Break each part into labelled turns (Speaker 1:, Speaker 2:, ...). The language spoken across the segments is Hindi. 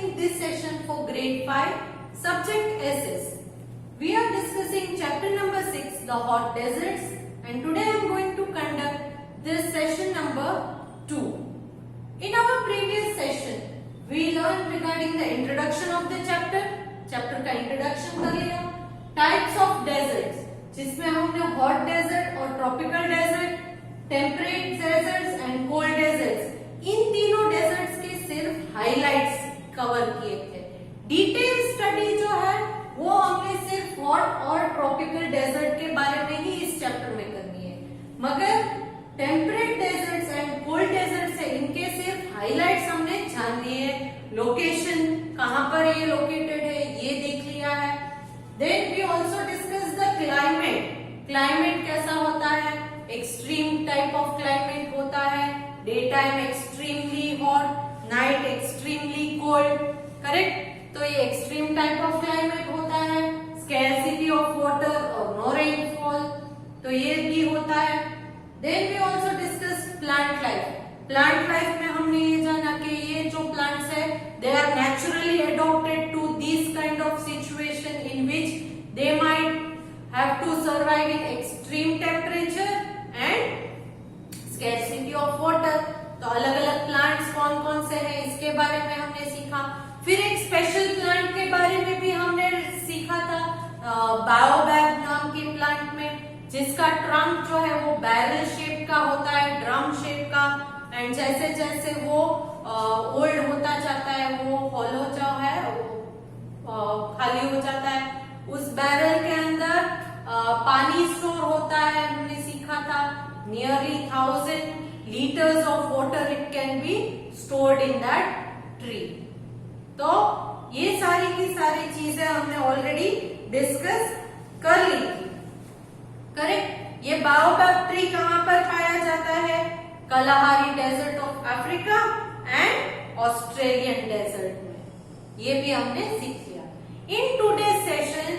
Speaker 1: discussing this session for grade 5, subject SS. We are discussing chapter number 6, the hot deserts, and today I am going to conduct this session number 2. In our previous session, we learned regarding the introduction of the chapter का introduction कर लिया, types of deserts, जिसमें हमने hot desert और tropical desert, temperate deserts and cold deserts, इन तीनों deserts के सिर्फ highlights cover किए थे. Detail study जो है वो हमने सिर्फ hot और tropical desert के बारे में ही इस chapter में करनी है, मगर temperate deserts and cold deserts है इनके सिर्फ highlights हमने जान लिए, location कहाँ पर ये located है ये देख लिया है. Then we also discuss the climate. Climate कैसा होता है? Extreme type of climate होता है. Daytime extremely hot, night extremely cold. Correct? तो ये extreme type of climate होता है. Scarcity of water or no rainfall. तो ये भी होता है. Then we also discuss plant life. Plant life में हमने ये जाना कि ये जो plants है, they are naturally adapted to these kind of situation in which they might have to survive in extreme temperature and scarcity of water. तो अलग अलग plants कौन कौन से हैं इसके बारे में हमने सीखा. फिर एक स्पेशल प्लांट के बारे में भी हमने सीखा था, बायोबैग नाम के प्लांट में, जिसका ट्रंक जो है वो बैरल शेप का होता है, ड्रम शेप का, एंड जैसे जैसे वो ओल्ड होता जाता है वो हॉलो जो है खाली हो जाता है. उस बैरल के अंदर पानी स्टोर होता है, हमने सीखा था. Nearly 1000 litres of water it can be stored in that tree. तो ये सारी की सारी चीजें हमने ऑलरेडी डिस्कस कर ली थी. करेक्ट? ये बायोबैग ट्री कहां पर पाया जाता है? Kalahari desert of Africa and Australian desert में. ये भी हमने सीख लिया. In today's session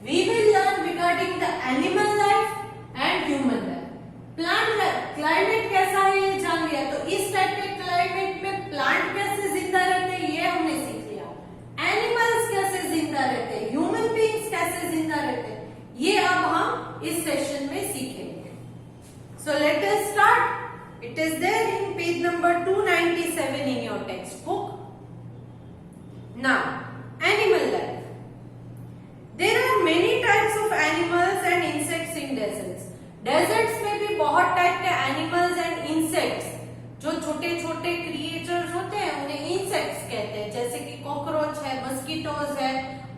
Speaker 1: we will learn regarding the animal life and human life. Plant life, climate कैसा है ये जान लिया. तो इस टाइप के क्लाइमेट में प्लांट कैसे जिंदा रहते हैं ये हमने सीख लिया. एनिमल्स कैसे जिंदा रहते हैं, ह्यूमन बीइंग्स कैसे जिंदा रहते हैं, ये अब हम इस सेशन में सीखेंगे. So let us start. It is there in page number 297 in your textbook. Now, animal life. There are many types of animals and insects in deserts. Deserts में भी बहुत टाइप के animals and insects, जो छोटे छोटे creatures होते हैं उन्हें insects कहते हैं. जैसे कि cockroach है, mosquitoes है,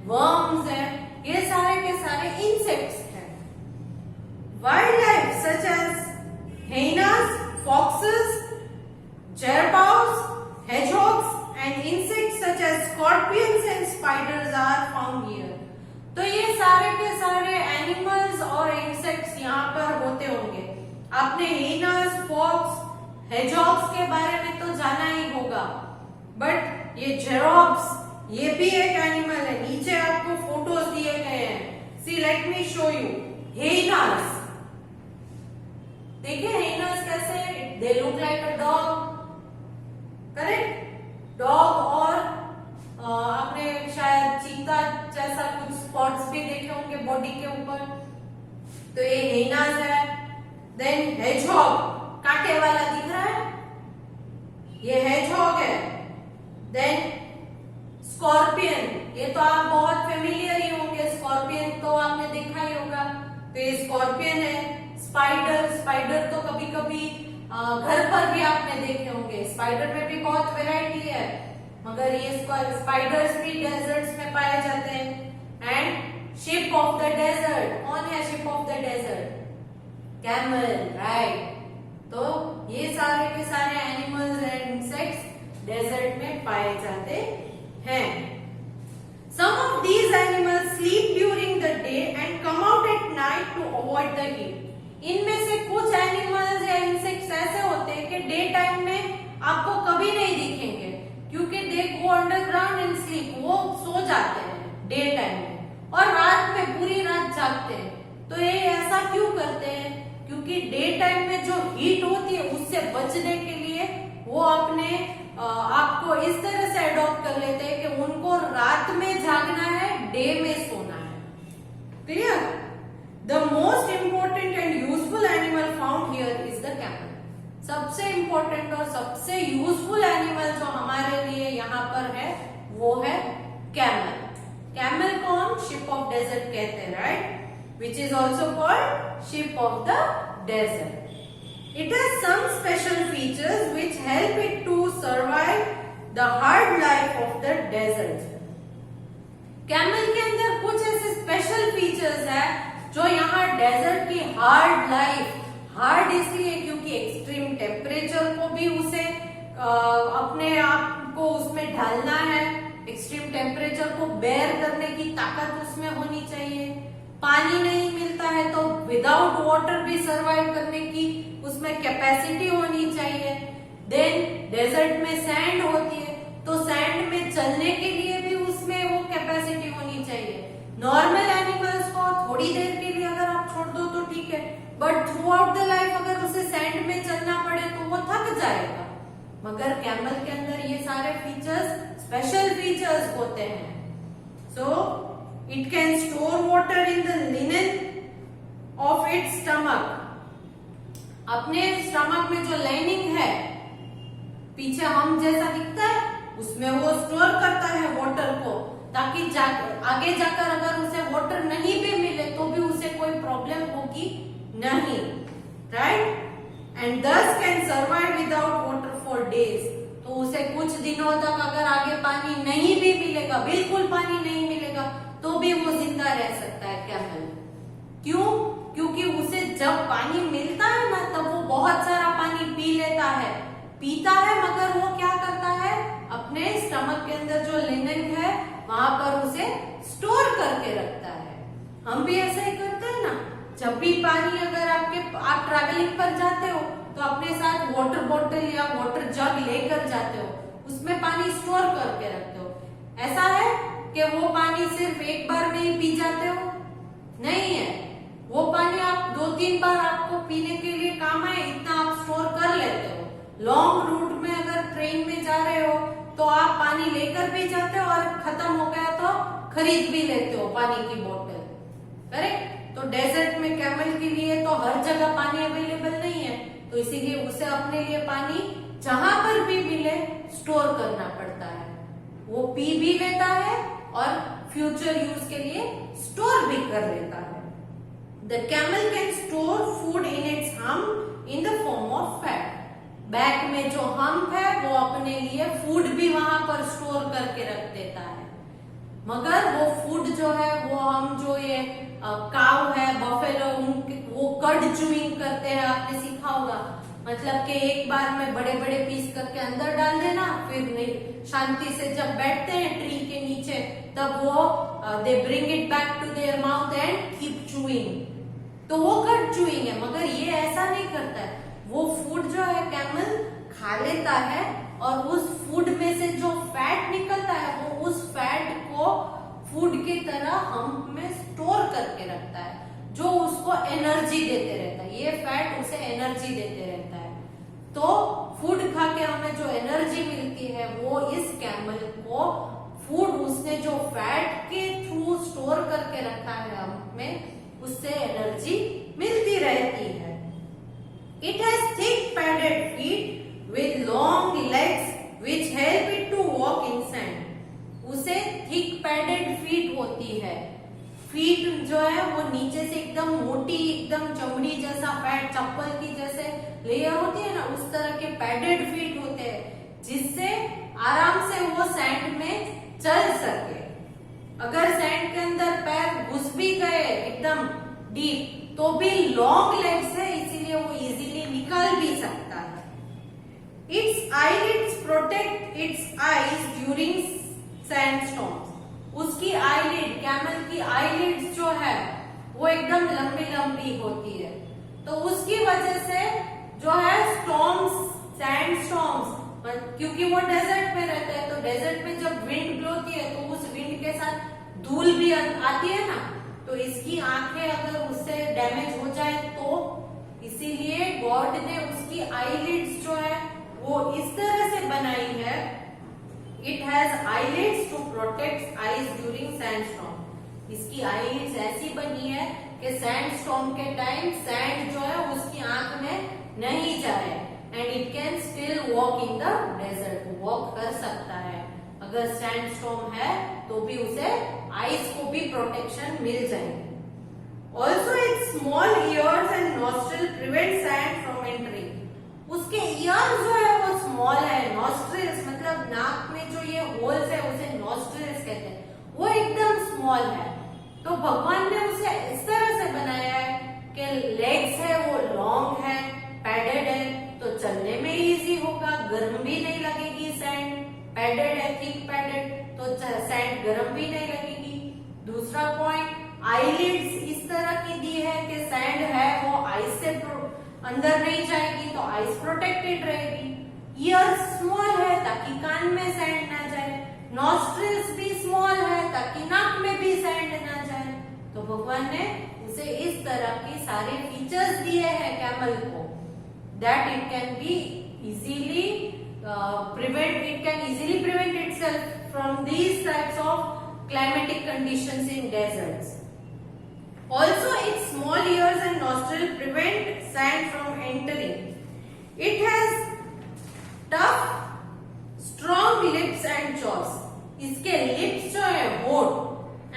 Speaker 1: worms है, ये सारे के सारे insects हैं. Wildlife such as hyenas, foxes, jerboas, hedgehogs and insects such as scorpions and spiders are found here. तो ये सारे के सारे एनिमल्स और इंसेक्ट्स यहाँ पर होते होंगे. आपने hyenas, fox, hedgehogs के बारे में तो जाना ही होगा, बट ये jerboas ये भी एक एनिमल है. नीचे आपको फोटोज दिए गए हैं. See, let me show you. hyenas, देखिए hyenas कैसे, they look like a dog. Correct? Dog और आपने शायद चीता जैसा कुछ स्पॉट्स भी देखे होंगे बॉडी के ऊपर. तो ये hyenas है. देन hedgehog, कांटे वाला दिख रहा है, ये hedgehog है. देन स्कॉर्पियन, ये तो आप बहुत फेमिलियर ही होंगे, स्कॉर्पियन तो आपने देखा ही होगा. तो ये स्कॉर्पियन है. स्पाइडर तो कभी कभी घर पर भी आपने देखे होंगे. स्पाइडर में भी बहुत वैरायटी है, मगर ये स्पाइडर्स भी डेजर्ट्स में पाए जाते हैं. And ship of the desert, कौन है ship of the desert? Camel, right. तो ये सारे के सारे एनिमल्स एंड इंसेक्ट्स डेजर्ट में पाए जाते हैं. Some of these animals sleep during the day and come out at night to avoid the heat. इनमें से कुछ एनिमल्स या इंसेक्ट्स ऐसे होते हैं कि डे टाइम में आपको कभी नहीं दिखेंगे, क्योंकि दे गो अंडरग्राउंड एंड स्लीप. वो सो जाते हैं डे टाइम में और रात में पूरी रात जागते हैं. तो ये ऐसा क्यों करते हैं? क्योंकि डे टाइम में जो हीट होती है उससे बचने के लिए वो अपने आपको इस तरह से अडॉप्ट कर लेते हैं कि डे में सोना है। Clear? The most important and useful animal found here is the camel. सबसे इंपॉर्टेंट और सबसे यूजफुल एनिमल जो हमारे लिए यहाँ पर है वो है कैमल। कैमल को हम शिप ऑफ डेजर्ट कहते हैं, right? Which is also called ship of the desert. It has some special features which help it to survive the hard life of the desert. Camel के अंदर कुछ ऐसे स्पेशल फीचर्स है जो यहाँ डेजर्ट की हार्ड लाइफ, हार्ड इसलिए क्योंकि एक्सट्रीम टेम्परेचर को भी उसे अपने आप को उसमें ढालना है, एक्सट्रीम टेम्परेचर को बेयर करने की ताकत उसमें होनी चाहिए। पानी नहीं मिलता है तो विदाउट वाटर भी सरवाइव करने की उसमें कैपेसिटी होनी चाहिए। देन डेजर्ट में सैंड होती है तो सैंड में चलने के लिए भी उसमें वो कैपेसिटी होनी चाहिए। नॉर्मल एनिमल्स को थोड़ी देर के लिए अगर आप छोड़ दो तो ठीक है, but through out the life अगर उसे सैंड में चलना पड़े तो वो थक जाएगा। मगर कैमल के अंदर ये सारे फीचर्स, स्पेशल फीचर्स होते हैं। सो it can store water in the linen of its stomach. अपने स्टमक में जो लाइनिंग है, पीछे हम जैसा दिखता है, उसमें वो स्टोर करता है वाटर को, ताकि आगे जाकर अगर उसे वाटर नहीं भी मिले तो भी उसे कोई प्रॉब्लम होगी नहीं, राइट? एंड दस can survive without water for days. तो उसे कुछ दिनों तक अगर आगे पानी नहीं भी मिलेगा, बिल्कुल पानी नहीं मिलेगा, तो भी वो जिंदा रह सकता है कैमल। क्यों? क्योंकि उसे जब पानी मिलता है ना तब वो बहुत सारा पानी पी लेता है, पीता है, मगर वो क्या करता है, अपने स्टमक के अंदर जो लिनन है वहां पर उसे स्टोर करके रखता है। हम भी ऐसा ही करते हैं ना, जब भी पानी अगर आप ट्रैवलिंग पर जाते हो तो अपने साथ वाटर बॉटल या वाटर जग लेकर जाते हो, उसमें पानी स्टोर करके रखते हो। ऐसा है कि वो पानी सिर्फ एक बार में ही पी जाते हो? नहीं है, वो पानी आप 2-3 बार आपको पीने के लिए काम आए इतना आप स्टोर कर लेते हो। लॉन्ग रूट में अगर ट्रेन में जा रहे हो तो आप पानी लेकर भी जाते हो और खत्म हो गया तो खरीद भी लेते हो पानी की बोतल, करेक्ट? तो डेजर्ट में कैमल के लिए तो हर जगह पानी अवेलेबल नहीं है, तो इसीलिए उसे अपने लिए पानी जहां पर भी मिले स्टोर करना पड़ता है। वो पी भी लेता है और फ्यूचर यूज के लिए स्टोर भी कर लेता है। The camel can store food in its hump in the form of fat. Back में जो हम्प है वो अपने लिए फूड भी वहां पर स्टोर करके रख देता है। मगर वो फूड जो है वो हम जो ये काऊ है, बफेलो, वो कर्ड च्यूइंग करते हैं, आपने सीखा होगा। मतलब कि एक बार में बड़े बड़े पीस करके अंदर डाल देना, फिर नहीं शांति से जब बैठते हैं ट्री के नीचे तब वो they bring it back to their mouth and keep chewing. तो वो कर्ड च्यूइंग है, मगर ये ऐसा नहीं करता है। वो फूड जो है कैमल खा लेता है और उस फूड में से जो फैट निकलता है वो उस फैट को फूड की तरह हम्प में स्टोर करके रखता है, जो उसको एनर्जी देते रहता है। ये फैट उसे एनर्जी देते रहता है। तो फूड खा के हमें जो एनर्जी मिलती है वो इस कैमल को फूड उसने जो फैट के थ्रू स्टोर करके रखा है हम्प में, उससे एनर्जी मिलती रहती है। It has thick padded feet with long legs which help it to walk in sand. उसे thick padded feet होती है। फीट जो है वो नीचे से एकदम मोटी, एकदम चमड़ी जैसा फैट, चप्पल की जैसे लेयर होती है ना, उस तरह के पैडेड फीट होते हैं, जिससे आराम से वो सैंड में चल सके। अगर सैंड के अंदर पैर घुस भी गए एकदम डीप तो भी लॉन्ग लेग्स है, इसीलिए वो इजीली निकल भी सकता है। Its eyelids protect its eyes during sandstorms. उसकी आईलिड, कैमल की आईलिड्स जो है वो एकदम लंबी लंबी होती है, तो उसकी वजह से जो है स्टॉर्म्स, सैंडस्टॉर्म्स, क्योंकि वो डेजर्ट में रहता है तो डेजर्ट में जब विंड ब्लोती है तो उस विंड के साथ धूल भी आती है ना, तो इसकी आंखें अगर उससे डैमेज हो जाए तो इसीलिए गॉड ने उसकी आईलिड्स जो है वो इस तरह से बनाई है। It has eyelids to protect eyes during sandstorm. इसकी आईलिड्स ऐसी बनी है कि सैंडस्टॉर्म के टाइम सैंड जो है उसकी आंख में नहीं जाए and it can still walk in the desert, walk कर सकता है। अगर सैंडस्टॉर्म है तो भी उसे आईज को भी प्रोटेक्शन मिल जाएगी। Also it's small years and nostril prevent sand from entering. उसके ईयर जो है वो स्मॉल है, नॉस्ट्रिल्स मतलब नाक में जो ये होल्स है उसे नॉस्ट्रिल्स कहते हैं, वो एकदम स्मॉल है। तो भगवान ने उसे इस तरह से बनाया है कि लेग्स है वो लॉन्ग है, पैडेड है, तो चलने में इजी होगा, गर्म भी नहीं लगेगी सैंड, पैडेड है, थिक पैडेड, तो सैंड गर्म भी नहीं लगेगी। दूसरा पॉइंट, आईलिड्स इस तरह की दी है कि सैंड है वो आईज से अंदर नहीं जाएगी तो आईज प्रोटेक्टेड रहेगी। ईयर्स स्मॉल है ताकि कान में सैंड ना जाए, नॉस्ट्रिल्स भी स्मॉल है ताकि नाक में भी सैंड ना जाए। तो भगवान ने उसे इस तरह की सारे फीचर्स दिए हैं कैमल को, that it can be easily prevent itself from these types of climatic conditions in deserts. Also, its small ears and nostril prevent sand from entering. It has tough, strong lips and jaws. इसके lips जो है होठ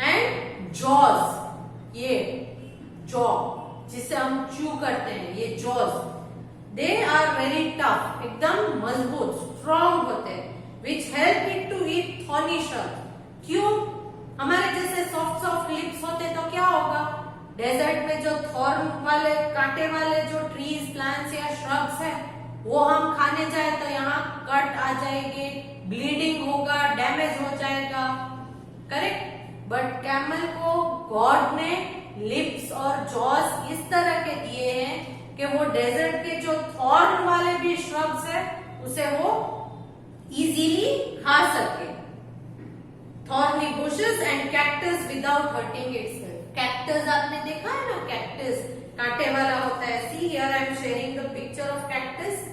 Speaker 1: and jaws, ये jaw जिसे हम chew करते हैं, ये jaws, they are very tough, एकदम मजबूत, strong होते हैं, which help it to eat thorny shrubs. क्यों? हमारे जैसे सॉफ्ट सॉफ्ट लिप्स होते तो क्या होगा, डेजर्ट में जो थॉर्न वाले कांटे वाले जो ट्रीज प्लांट्स या श्रब्स है वो हम खाने जाए तो यहाँ कट आ जाएंगे, ब्लीडिंग होगा, डैमेज हो जाएगा, करेक्ट। बट कैमल को गॉड ने लिप्स और जॉस इस तरह के दिए हैं कि वो डेजर्ट के जो थॉर्न वाले भी श्रब्स है उसे वो इजीली खा सके। Thorny bushes and cactus without hurting itself. Cactus आपने देखा है ना, कैक्टस कांटे वाला होता है। See here I am sharing the picture of cactus.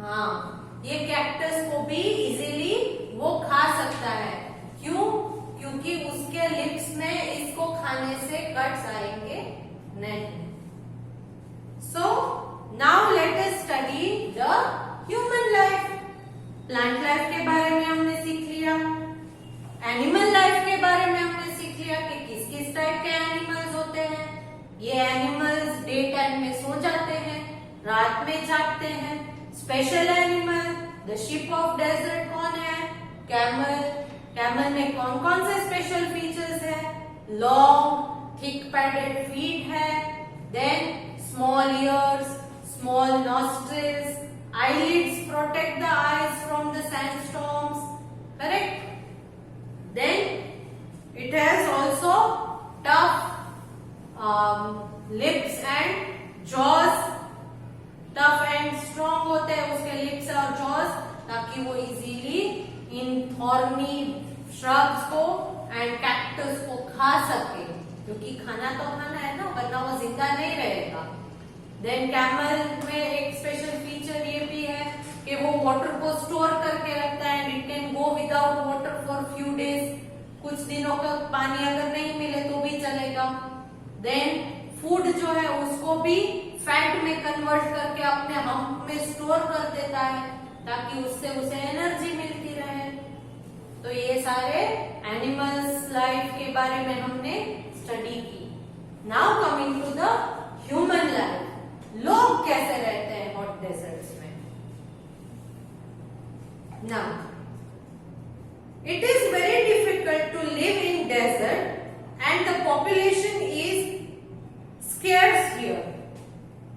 Speaker 1: हाँ, ये कैक्टस को भी इजीली वो खा सकता है। क्यों? क्योंकि उसके लिप्स में इसको खाने से कट्स आएंगे नहीं। So now let us study the human life. Plant life के बारे में हमने सीख लिया, एनिमल लाइफ के बारे में हमने सीख लिया कि किस किस टाइप के एनिमल्स होते हैं। ये एनिमल्स डे टाइम में सो जाते हैं, रात में जागते हैं। Special animal the ship of desert कौन है? कैमल। कैमल में कौन कौन से स्पेशल फीचर्स है? लॉन्ग थिक पैडेड फीट है, then small ears, small nostrils, eyelids protect the eyes from the sandstorms, correct? Then it has also tough lips and jaws, tough and strong होते हैं उसके lips और jaws, ताकि वो easily इन thorny shrubs को and cactus को खा सके, क्योंकि खाना तो खाना है ना, वरना वो जिंदा नहीं रहेगा। देन कैमल में एक स्पेशल फीचर ये भी है कि वो वाटर को स्टोर करके रखता है and it can go without water for few days. कुछ दिनों का पानी अगर नहीं मिले तो भी चलेगा। देन फूड जो है उसको भी फैट में कन्वर्ट करके अपने हम्प में स्टोर कर देता है ताकि उससे उसे एनर्जी मिलती रहे। तो ये सारे एनिमल्स लाइफ के बारे में हमने स्टडी की। Now coming to the human life, लोग कैसे रहते हैं हॉट डेजर्ट्स में। Now it is very difficult to live in desert and the population is scarce here.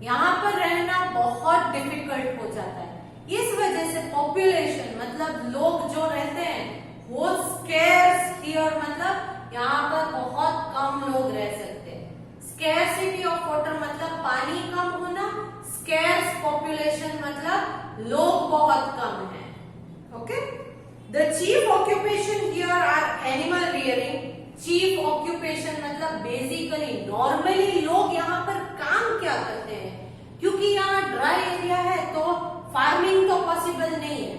Speaker 1: यहाँ पर रहना बहुत डिफिकल्ट हो जाता है। इस वजह से पॉपुलेशन मतलब लोग जो रहते हैं वो स्केर्स हियर मतलब यहाँ पर बहुत कम लोग रह सकते हैं। स्केर्सिटी ऑफ वाटर मतलब पानी कम होना, स्केर्स पॉपुलेशन मतलब लोग बहुत कम हैं। Okay, the chief occupation here are animal rearing. Chief occupation मतलब बेसिकली नॉर्मली लोग यहाँ पर काम क्या करते हैं, क्योंकि यहाँ ड्राई एरिया है तो फार्मिंग तो पॉसिबल नहीं है,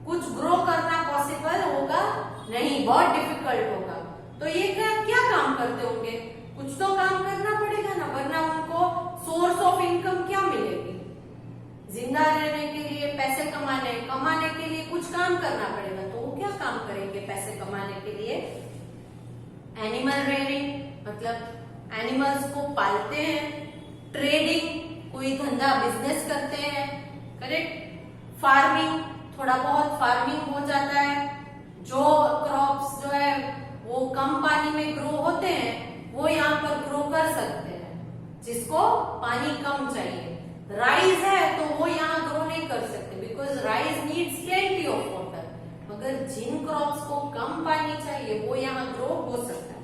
Speaker 1: कुछ ग्रो करना पॉसिबल होगा नहीं, बहुत डिफिकल्ट होगा। तो ये क्या क्या काम करते होंगे? कुछ तो काम करना पड़ेगा ना, वरना उनको सोर्स ऑफ इनकम क्या मिलेगी? जिंदा रहने के लिए, पैसे कमाने के लिए कुछ काम करना पड़ेगा। तो वो क्या काम करेंगे पैसे कमाने के लिए? एनिमल रेयरिंग, मतलब एनिमल्स को पालते हैं। ट्रेडिंग, कोई धंधा बिजनेस करते हैं, करेक्ट। फार्मिंग, थोड़ा बहुत फार्मिंग हो जाता है। जो क्रॉप्स जो है वो कम पानी में ग्रो होते हैं, वो यहाँ पर ग्रो कर सकते हैं, जिसको पानी कम चाहिए। राइस है तो वो यहाँ ग्रो नहीं कर सकते, because rice needs plenty of water. मगर जिन क्रॉप्स को कम पानी चाहिए वो यहाँ ग्रो हो सकता है।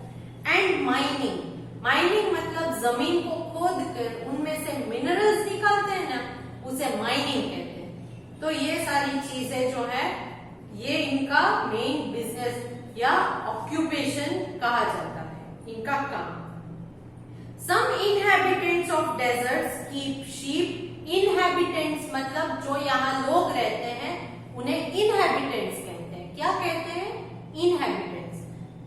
Speaker 1: एंड माइनिंग, माइनिंग मतलब जमीन को खोद कर उनमें से मिनरल्स निकालते हैं ना, उसे माइनिंग कहते हैं। तो ये सारी चीजें जो है ये इनका मेन बिजनेस या ऑक्यूपेशन कहा जाता है, इनका काम। Some inhabitants of deserts keep sheep. Inhabitants मतलब जो यहाँ लोग रहते हैं उन्हें inhabitants कहते हैं। क्या कहते हैं? Inhabitants।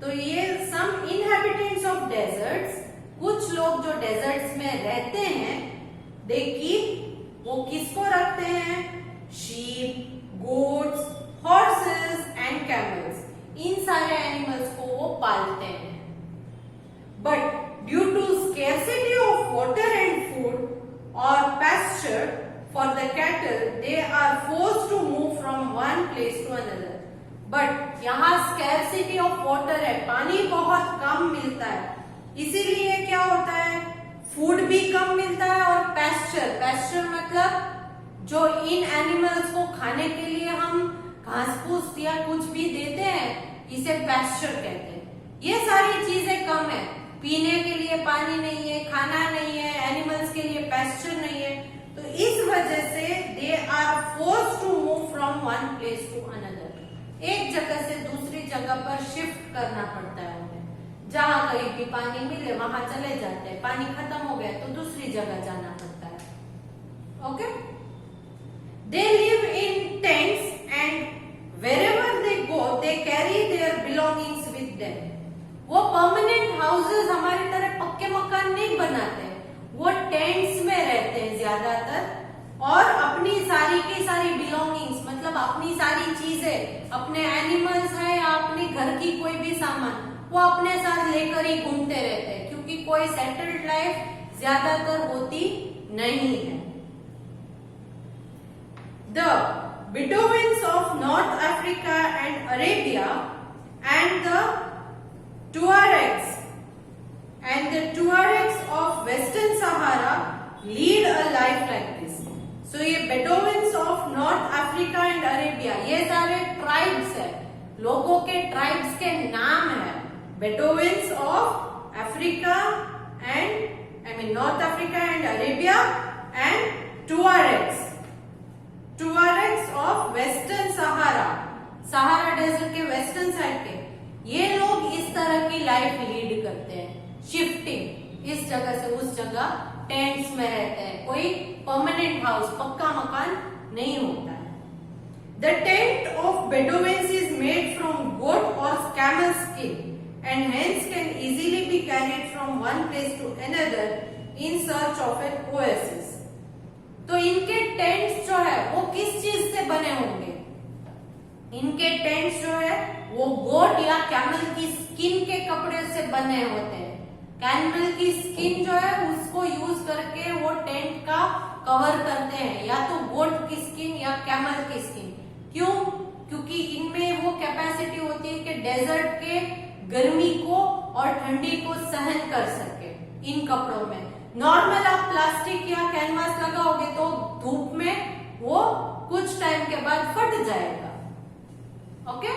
Speaker 1: तो ये some inhabitants of deserts, कुछ लोग जो डेजर्ट्स में रहते हैं, they keep, वो किसको रखते हैं? Sheep, goats, horses and camels। इन सारे एनिमल्स को वो पालते हैं। But due to scarcity of water and food or pasture for the cattle, they are forced to move from one place to another. But यहाँ scarcity of water है, पानी बहुत कम मिलता है, इसीलिए क्या होता है? फूड भी कम मिलता है और pasture मतलब जो इन एनिमल्स को खाने के लिए हम घास फूस या कुछ भी देते हैं, इसे pasture कहते हैं। ये सारी चीजें कम है, पीने के लिए पानी नहीं है, खाना नहीं है, एनिमल्स के लिए पैस्चर नहीं है, तो इस वजह से they are forced to move from one place to another. एक जगह से दूसरी जगह पर शिफ्ट करना पड़ता है उन्हें। जहां कहीं भी पानी मिले वहां चले जाते हैं, पानी खत्म हो गया तो दूसरी जगह जाना पड़ता है। Okay, they live in tents and wherever they go they carry their belongings with them. वो परमानेंट हाउसेस हमारी तरह पक्के मकान नहीं बनाते, वो टेंट्स में रहते हैं ज्यादातर, और अपनी सारी की सारी बिलोंगिंग्स मतलब अपनी सारी चीजें, अपने एनिमल्स हैं या अपने घर की कोई भी सामान, वो अपने साथ लेकर ही घूमते रहते हैं, क्योंकि कोई सेटल्ड लाइफ ज्यादातर होती नहीं है। The Bedouins of North Africa and Arabia and the Tuaregs of Western Sahara lead a life like this. So ये Bedouins of North Africa and Arabia, ये सारे ट्राइब्स है, लोगों के ट्राइब्स के नाम है। Bedouins of Africa and North Africa and Arabia and Tuaregs of Western Sahara, Sahara desert के वेस्टर्न साइड के, ये लोग इस तरह की लाइफ लीड करते हैं, शिफ्टिंग, इस जगह से उस जगह टेंट्स में रहते हैं, कोई परमानेंट हाउस पक्का मकान नहीं होता है। The tent of Bedouins is made from goat और camel skin and hence can easily be carried from one place to another in search of an oasis. तो इनके टेंट्स जो है वो किस चीज से बने होंगे? इनके टेंट्स जो है वो गोट या कैमल की स्किन के कपड़े से बने होते हैं। कैमल की स्किन जो है उसको यूज करके वो टेंट का कवर करते हैं, या तो गोट की स्किन या कैमल की स्किन। क्यों? क्योंकि इनमें वो कैपेसिटी होती है कि डेजर्ट के गर्मी को और ठंडी को सहन कर सके इन कपड़ों में। नॉर्मल आप प्लास्टिक या कैनवास लगाओगे तो धूप में वो कुछ टाइम के बाद फट जाएगा। ओके,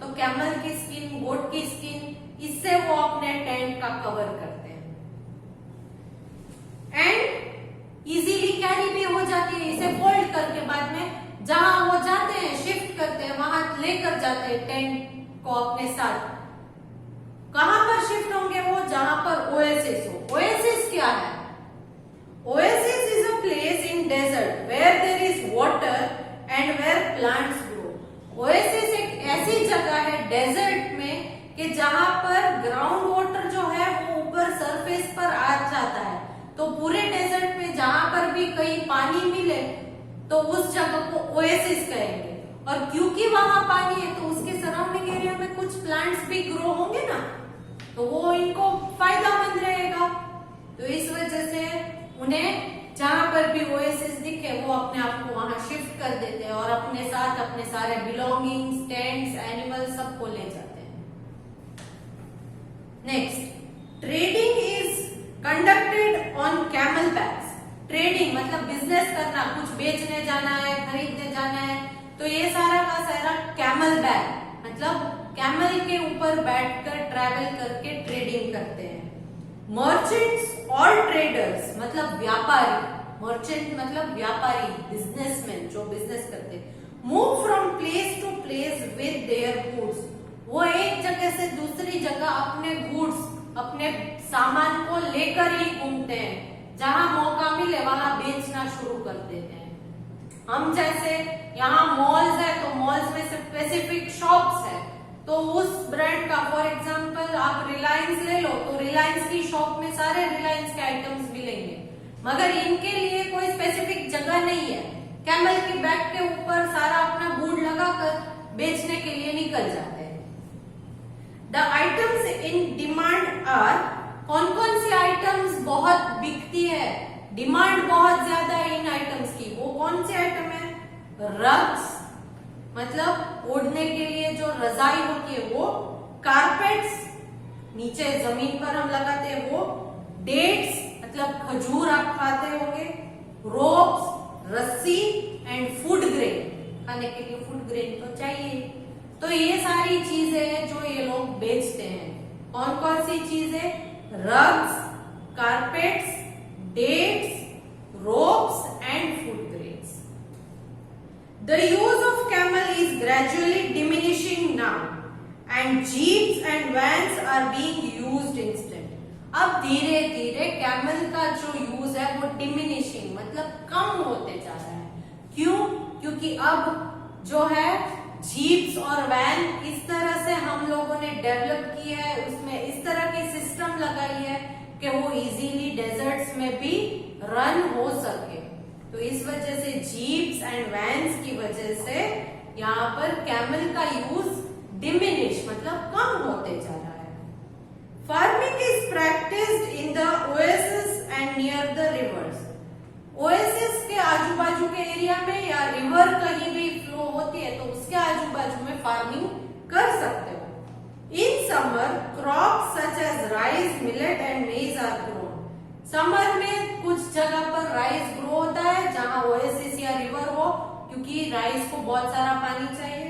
Speaker 1: तो कैमल की स्किन, गोट की स्किन, इससे वो अपने टेंट का कवर करते हैं एंड इजीली कैरी भी हो जाती है। इसे फोल्ड करके बाद में जहां वो जाते हैं, शिफ्ट करते हैं, वहां लेकर जाते हैं टेंट को अपने साथ। कहां पर शिफ्ट होंगे वो? जहां पर ओएसिस हो। ओएसिस क्या है? Oasis is a place in desert where there is water and where plants grow. Oasis एक ऐसी जगह है डेजर्ट में कि जहां पर ग्राउंड वाटर जो है वो ऊपर सरफेस पर आ जाता है, तो पूरे डेजर्ट में जहां पर भी कहीं पानी मिले तो उस जगह को ओएसिस कहेंगे। और क्योंकि वहां पानी है तो उसके सराउंडिंग एरिया में कुछ प्लांट्स भी ग्रो होंगे ना, तो वो इनको फायदामंद रहेगा। तो इस वजह से उन्हें जहां पर भी ओएसिस दिखे वो अपने आप को वहां शिफ्ट कर देते हैं और अपने साथ अपने सारे बिलोंगिंग्स, टेंट्स, एनिमल्स सबको ले जाते हैं। Next, trading is conducted on camel backs. Trading मतलब बिजनेस करना, कुछ बेचने जाना है, खरीदने जाना है, तो ये सारा का सारा कैमल बैक मतलब कैमल के ऊपर बैठकर ट्रैवल करके ट्रेडिंग करते हैं। मर्चेंट्स और ट्रेडर्स मतलब व्यापारी, मर्चेंट मतलब व्यापारी, बिजनेसमैन जो बिजनेस करते हैं, move from place to place with their goods. वो एक जगह से दूसरी जगह अपने गुड्स, अपने सामान को लेकर ही घूमते हैं, जहां मौका मिले वहां बेचना शुरू कर देते हैं। हम जैसे यहाँ मॉल्स है तो मॉल्स में स्पेसिफिक शॉप्स है, तो उस ब्रांड का, फॉर एग्जांपल आप रिलायंस ले लो तो रिलायंस की शॉप में सारे रिलायंस के आइटम्स मिलेंगे, मगर इनके लिए कोई स्पेसिफिक जगह नहीं है। कैमल की बैक के ऊपर सारा अपना गुड लगाकर बेचने के लिए निकल जाते हैं। The items in demand are, कौन कौन सी आइटम्स बहुत बिकती है, डिमांड बहुत ज्यादा है इन आइटम्स की, वो कौन सी आइटम है? रग्स मतलब ओढ़ने के लिए जो रजाई होती है वो, कारपेट्स नीचे जमीन पर हम लगाते हैं वो, डेट्स मतलब खजूर आप खाते होंगे, रोप्स रस्सी, एंड फूड ग्रेन, खाने के लिए फूड ग्रेन तो चाहिए। तो ये सारी चीजें हैं जो ये लोग बेचते हैं। कौन कौन सी चीजें? Rugs, carpets, dates, ropes and food grains. The use of camel is gradually diminishing now and jeeps and vans are being used instead. अब धीरे धीरे कैमल का जो यूज है वो डिमिनिशिंग मतलब कम होते जा रहा है। क्यों? क्योंकि अब जो है जीप्स और वैन इस तरह से हम लोगों ने डेवलप की है, उसमें इस तरह की सिस्टम लगाई है कि वो इजीली डेजर्ट्स में भी रन हो सके। तो इस वजह से जीप्स एंड वैन्स की वजह से यहाँ पर कैमल का यूज डिमिनिश मतलब कम होते जा रहा है। Farming is practised in the oasis and near the reverse. Oasis के आजू बाजू के एरिया में या रिवर कहीं भी फ्लो होती है तो उसके आजू बाजू में फार्मिंग कर सकते हो। In summer, crops such as rice, millet and maize are grown. Summer में कुछ जगह पर राइस ग्रो होता है जहां ओएसिस या रिवर हो, क्योंकि राइस को बहुत सारा पानी चाहिए।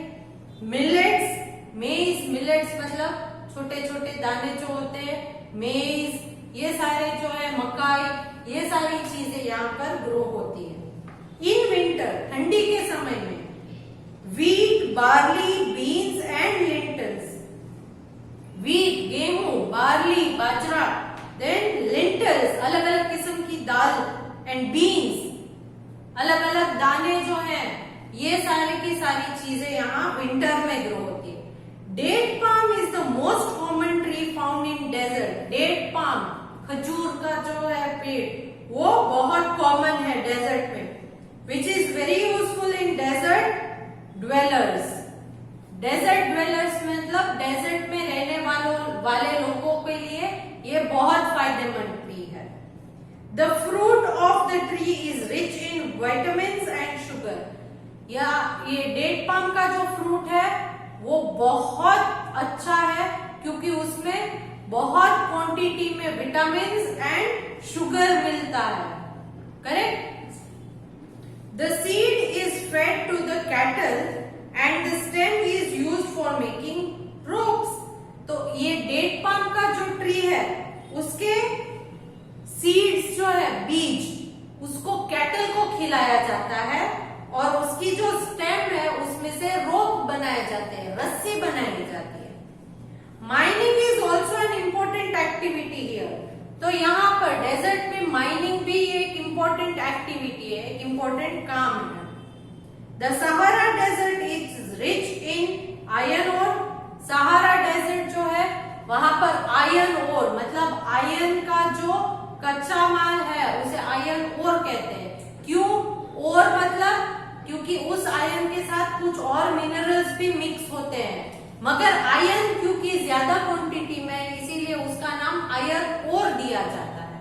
Speaker 1: मिलेट्स, मेज, मिलेट्स मतलब छोटे छोटे दाने जो होते हैं, मेज, ये सारे जो है मकाई, ये सारी चीजें यहाँ पर ग्रो होती है। इन विंटर, ठंडी के समय में, wheat, barley, beans and lentils, wheat गेहूं, बार्ली बाजरा, देन लेंटिल्स अलग अलग किस्म की दाल, एंड बीन्स अलग अलग दाने जो हैं, ये सारे की सारी चीजें यहाँ विंटर में ग्रो होती है। Date palm is the most common tree found in desert. Date palm खजूर का जो है पेड़ वो बहुत कॉमन है डेजर्ट में, which is very useful in desert dwellers. Desert dwellers मतलब डेजर्ट में रहने वाले लोगों के लिए ये बहुत फायदेमंद ट्री है। The fruit of the tree is rich in vitamins and sugar. या ये डेट पाम का जो फ्रूट है वो बहुत अच्छा है क्योंकि उसमें बहुत क्वांटिटी में विटामिन्स एंड शुगर मिलता है। Correct? The seed is fed to the cattle and the stem is used for making ropes. तो ये डेट पाम का जो ट्री है उसके सीड्स जो है, बीज, उसको कैटल को खिलाया जाता है और उसकी जो स्टेम है उसमें से रोप बनाए जाते हैं, रस्सी बनाई जाती है। Mining is also an important activity here. तो यहाँ पर डेजर्ट में माइनिंग भी एक इम्पोर्टेंट एक्टिविटी है, एक इम्पोर्टेंट काम है। The Sahara Desert is rich in iron ore. Sahara desert जो है पर आयरन ओर मतलब आयरन का जो कच्चा माल है उसे आयरन ओर कहते हैं। क्यों ओर मतलब क्योंकि उस आयरन के साथ कुछ और मिनरल्स भी मिक्स होते हैं, मगर आयरन क्योंकि ज्यादा क्वांटिटी में है इसीलिए उसका नाम आयरन ओर दिया जाता है।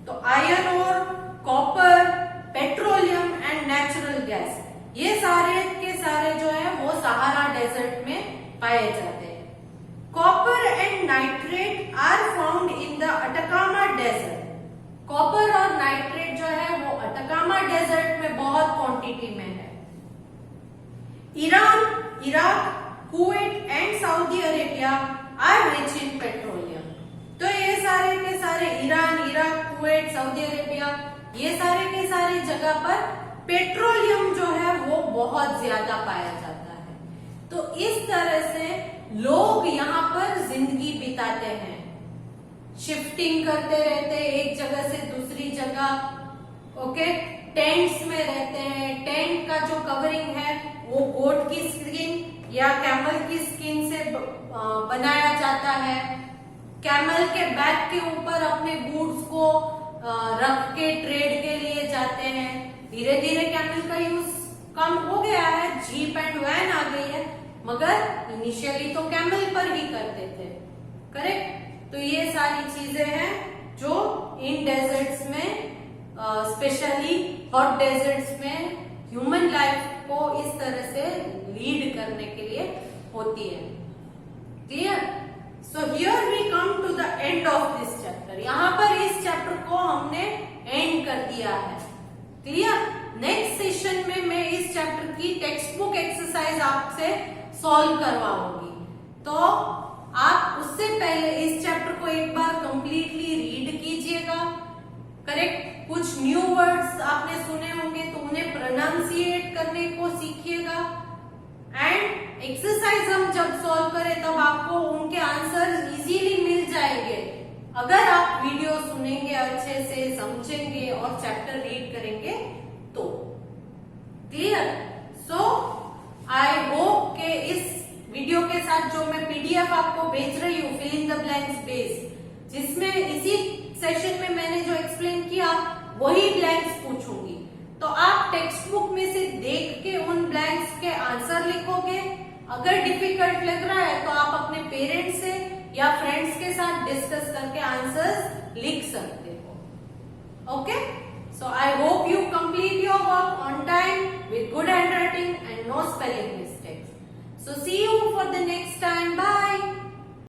Speaker 1: तो iron ore, copper, petroleum and natural gas ये सारे के सारे जो है वो सहारा डेजर्ट में पाए जाते हैं। Copper and nitrate are found in the Atacama desert. Copper और नाइट्रेट जो है वो अटकामा डेजर्ट में बहुत क्वांटिटी में है। Iran, Iraq, Kuwait and Saudi Arabia are rich in petroleum. तो ये सारे के सारे Iran, Iraq, Kuwait, Saudi Arabia ये सारे के सारे जगह पर पेट्रोलियम जो है वो बहुत ज्यादा पाया जाता है। तो इस तरह से लोग यहाँ पर जिंदगी बिताते हैं, शिफ्टिंग करते रहते हैं एक जगह से दूसरी जगह। ओके, टेंट्स में रहते हैं। टेंट का जो कवरिंग है वो गोट की स्किन या कैमल की स्किन से बनाया जाता है। कैमल के बैक के ऊपर अपने गुड्स को रख के ट्रेड के लिए जाते हैं। धीरे धीरे कैमल का यूज कम हो गया है, जीप एंड वैन आ गई है, मगर इनिशियली तो कैमल पर ही करते थे। करेक्ट। तो ये सारी चीजें हैं जो इन डेजर्ट्स में स्पेशली हॉट डेजर्ट्स में ह्यूमन लाइफ को इस तरह से लीड करने के लिए होती है। Clear? So here we come to the end of this chapter. यहाँ पर इस चैप्टर को हमने एंड कर दिया है। क्लियर? नेक्स्ट सेशन में मैं इस चैप्टर की टेक्स्ट बुक एक्सरसाइज आपसे सॉल्व करवाऊंगी। तो आप उससे पहले इस चैप्टर को एक बार कंप्लीटली रीड कीजिएगा। करेक्ट। कुछ न्यू वर्ड्स आपने सुने होंगे तो उन्हें प्रोनाउंसिएट करने को सीखिएगा। एंड एक्सरसाइज हम जब सॉल्व करें तब आपको उनके आंसर इजीली मिल जाएंगे अगर आप वीडियो सुनेंगे, अच्छे से समझेंगे और चैप्टर रीड करेंगे तो। क्लियर? सो आई होप के इस वीडियो के साथ जो मैं पीडीएफ आपको भेज रही हूँ fill in the blanks base, जिसमें इसी सेशन में मैंने जो एक्सप्लेन किया वही ब्लैंक्स पूछूंगी, तो आप टेक्स्ट बुक में से देख के उन ब्लैंक्स के आंसर लिखोगे। अगर डिफिकल्ट लग रहा है तो आप अपने पेरेंट्स से या फ्रेंड्स के साथ डिस्कस करके आंसर्स लिख सकते हो। Okay, so I hope you complete your work on time with good handwriting and no spelling mistakes. So see you for the next time. Bye.